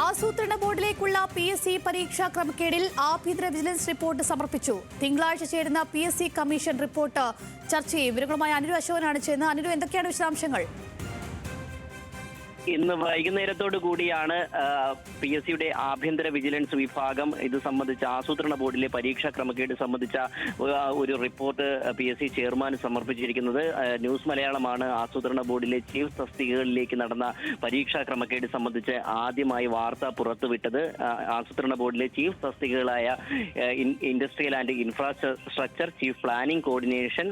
ആസൂത്രണ ബോർഡിലേക്കുള്ള PSC പരീക്ഷാ ക്രമക്കേടിൽ ആഭ്യന്തര വിജിലൻസ് റിപ്പോർട്ട് സമർപ്പിച്ചു. തിങ്കളാഴ്ച ചേരുന്ന PSC കമ്മീഷൻ റിപ്പോർട്ട് ചർച്ച ചെയ്യും. വിവരങ്ങളുമായി അനുരു അശോകനാണ് ചേരുന്നത്. അനുരു, എന്തൊക്കെയാണ് വിശദാംശങ്ങൾ? ഇന്ന് വൈകുന്നേരത്തോടു കൂടിയാണ് PSCയുടെ ആഭ്യന്തര വിജിലൻസ് വിഭാഗം ഇത് സംബന്ധിച്ച ആസൂത്രണ ബോർഡിലെ പരീക്ഷാ ക്രമക്കേട് സംബന്ധിച്ച ഒരു റിപ്പോർട്ട് PSC ചെയർമാന് സമർപ്പിച്ചിരിക്കുന്നത്. ന്യൂസ് മലയാളമാണ് ആസൂത്രണ ബോർഡിലെ ചീഫ് തസ്തികകളിലേക്ക് നടന്ന പരീക്ഷാ ക്രമക്കേട് സംബന്ധിച്ച് ആദ്യമായി വാർത്ത പുറത്തുവിട്ടത്. ആസൂത്രണ ബോർഡിലെ ചീഫ് തസ്തികകളായ industrial and infrastructure, chief planning coordination,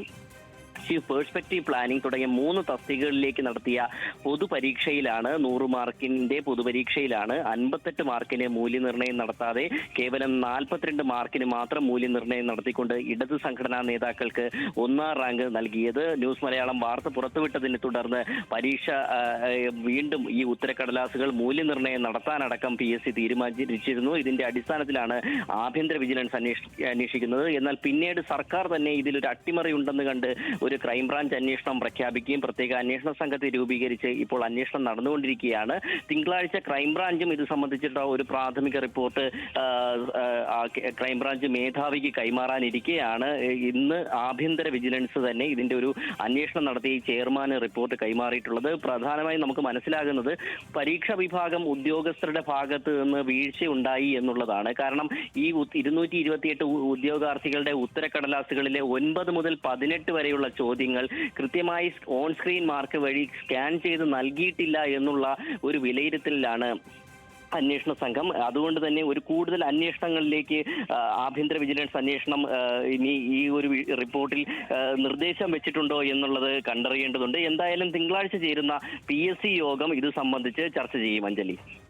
chief perspective planning തുടങ്ങിയ 3 തസ്തികകളിലേക്ക് നടത്തിയ പൊതുപരീക്ഷയിലാണ് 100 മാർക്കിന്റെ പൊതുപരീക്ഷയിലാണ് 58 മാർക്കിന് മൂല്യനിർണ്ണയം നടത്താതെ കേവലം 42 മാർക്കിന് മാത്രം മൂല്യനിർണ്ണയം നടത്തിക്കൊണ്ട് ഇടത് സംഘടനാ നേതാക്കൾക്ക് 1ാം റാങ്ക് നൽകിയത്. ന്യൂസ് മലയാളം വാർത്ത പുറത്തുവിട്ടതിനെ തുടർന്ന് പരീക്ഷ വീണ്ടും ഈ ഉത്തരക്കടലാസുകൾ മൂല്യനിർണ്ണയം നടത്താനടക്കം PSC തീരുമാനിച്ചിരുന്നു. ഇതിന്റെ അടിസ്ഥാനത്തിലാണ് ആഭ്യന്തര വിജിലൻസ് അന്വേഷിക്കുന്നത്. എന്നാൽ പിന്നീട് സർക്കാർ തന്നെ ഇതിലൊരു അട്ടിമറി ഉണ്ടെന്ന് കണ്ട് ഒരു ക്രൈംബ്രാഞ്ച് അന്വേഷണം പ്രഖ്യാപിക്കുകയും പ്രത്യേക അന്വേഷണ സംഘത്തെ രൂപീകരിച്ച് ഇപ്പോൾ അന്വേഷണം നടന്നുകൊണ്ടിരിക്കുകയാണ്. തിങ്കളാഴ്ച ക്രൈംബ്രാഞ്ചും ഇത് സംബന്ധിച്ചിട്ടുള്ള ഒരു പ്രാഥമിക റിപ്പോർട്ട് ക്രൈംബ്രാഞ്ച് മേധാവിക്ക് കൈമാറാനിരിക്കെയാണ് ഇന്ന് ആഭ്യന്തര വിജിലൻസ് തന്നെ ഇതിന്റെ ഒരു അന്വേഷണം നടത്തി ചെയർമാന് റിപ്പോർട്ട് കൈമാറിയിട്ടുള്ളത്. പ്രധാനമായും നമുക്ക് മനസ്സിലാകുന്നത് പരീക്ഷാ വിഭാഗം ഉദ്യോഗസ്ഥരുടെ ഭാഗത്ത് നിന്ന് വീഴ്ചയുണ്ടായി എന്നുള്ളതാണ്. കാരണം ഈ 228 ഉദ്യോഗാർത്ഥികളുടെ ഉത്തരക്കടലാസുകളിലെ 9 മുതൽ 18 വരെയുള്ള ചോദ്യങ്ങൾ കൃത്യമായി ഓൺ സ്ക്രീൻ മാർക്ക് വഴി സ്കാൻ ചെയ്ത് നൽകിയിട്ടില്ല എന്നുള്ള ഒരു വിലയിരുത്തലിലാണ് അന്വേഷണ സംഘം. അതുകൊണ്ട് തന്നെ ഒരു കൂടുതൽ അന്വേഷണങ്ങളിലേക്ക് ആഭ്യന്തര വിജിലൻസ് അന്വേഷണം ഇനി ഈ ഒരു റിപ്പോർട്ടിൽ നിർദ്ദേശം വെച്ചിട്ടുണ്ടോ എന്നുള്ളത് കണ്ടറിയേണ്ടതുണ്ട്. എന്തായാലും തിങ്കളാഴ്ച ചേരുന്ന PSC യോഗം ഇത് സംബന്ധിച്ച് ചർച്ച ചെയ്യും. അഞ്ജലി.